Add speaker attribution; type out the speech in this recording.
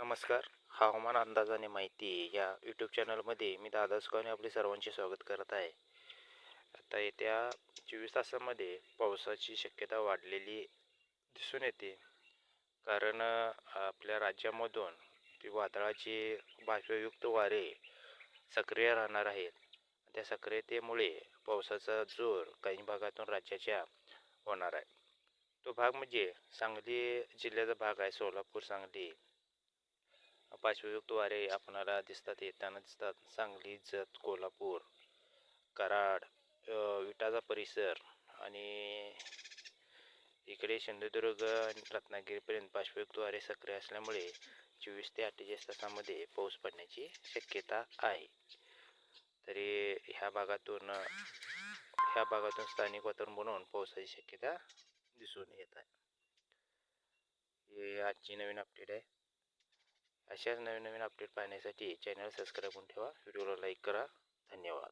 Speaker 1: नमस्कार. हवामान अंदाज आणि माहिती या यूट्यूब चॅनलमध्ये मी दादा सुकाने आपले सर्वांचे स्वागत करत आहे. आता येत्या 24 तासामध्ये पावसाची शक्यता वाढलेली दिसून येते. कारण आपल्या राज्यामधून ती वादळाचे वादळयुक्त वारे सक्रिय राहणार आहेत. त्या सक्रियतेमुळे पावसाचा जोर काही भागातून राज्याच्या होणार आहे. तो भाग म्हणजे सांगली जिल्ह्याचा भाग आहे. सोलापूर, सांगली पार्श्वयुक्त वारे आपणाला येताना दिसतात. सांगली, जत, कोल्हापूर, कराड, विटाचा परिसर आणि इकडे सिंधुदुर्ग आणि रत्नागिरीपर्यंत पार्श्वयुक्त वारे सक्रिय असल्यामुळे 24 ते 48 तासामध्ये पाऊस पडण्याची शक्यता आहे. तरी ह्या भागातून स्थानिक वातावरण बनवून पावसाची शक्यता दिसून येत आहे. ही आजची नवीन अपडेट आहे. अशाच नवीन अपडेट पाहण्यासाठी चॅनल सबस्क्राईब करून ठेवा. व्हिडिओला लाईक करा. धन्यवाद.